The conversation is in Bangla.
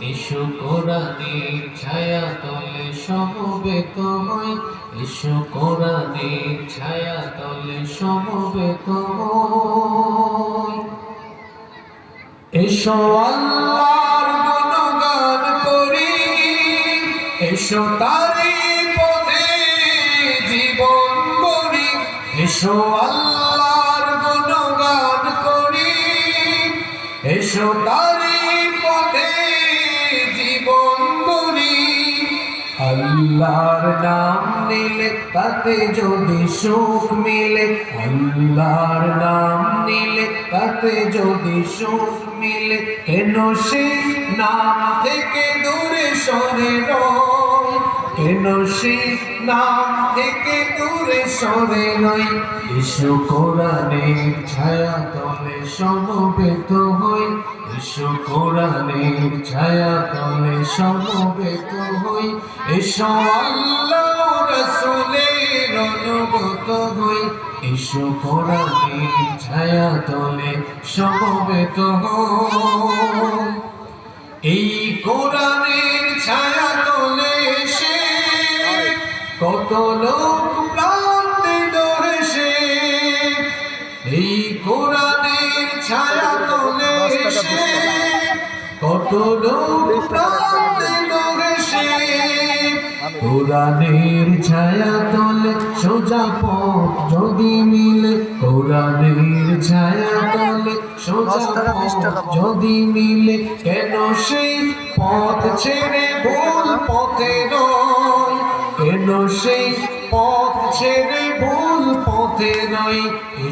এসো কোরআনের ছায়া তলে সমবেত হই, এসো কোরআনের ছায়া তলে সমবেত হই। এসো আল্লাহর গুণগান করি, এসো তারি পথে জীবন গড়ি। এসো আল্লাহর গুণগান করি, এসো তারি পথে জীবন গড়ি। আল্লাহর নাম নিলে তাতে যদি সুখ মিলে, আল্লাহর নাম নিলে তাতে যদি সুখ মিলে, কেন সেই নাম থেকে দূরে সরে নয়, কেন সেই নাম থেকে দূরে সরে নয়। এসো কোরআনের ছায়া তলে সমবেত হই, এসো কোরআনের ছায়া তলে সমবেত হই। এসো আল্লাহ রাসূলের অনুগত হই, এসো কোরআনের ছায়া তলে সমবেত হই। এই কোরআনের ছায়া তলে এসে কত লোক প্রাণ দিল হেসে, এই কোরআনের ছায়া তলে এসে কত লোক প্রাণ দিল হেসে। কোরআনের ছায়া তলে সোজা পথ যদি মিলে, কোরআনের ছায়া তলে সোজা পথ যদি মিলে, কেন সেই পথ ছেড়ে ভুল পথে নয়, কেন সেই পথ ছেড়ে ভুল পথে নয়।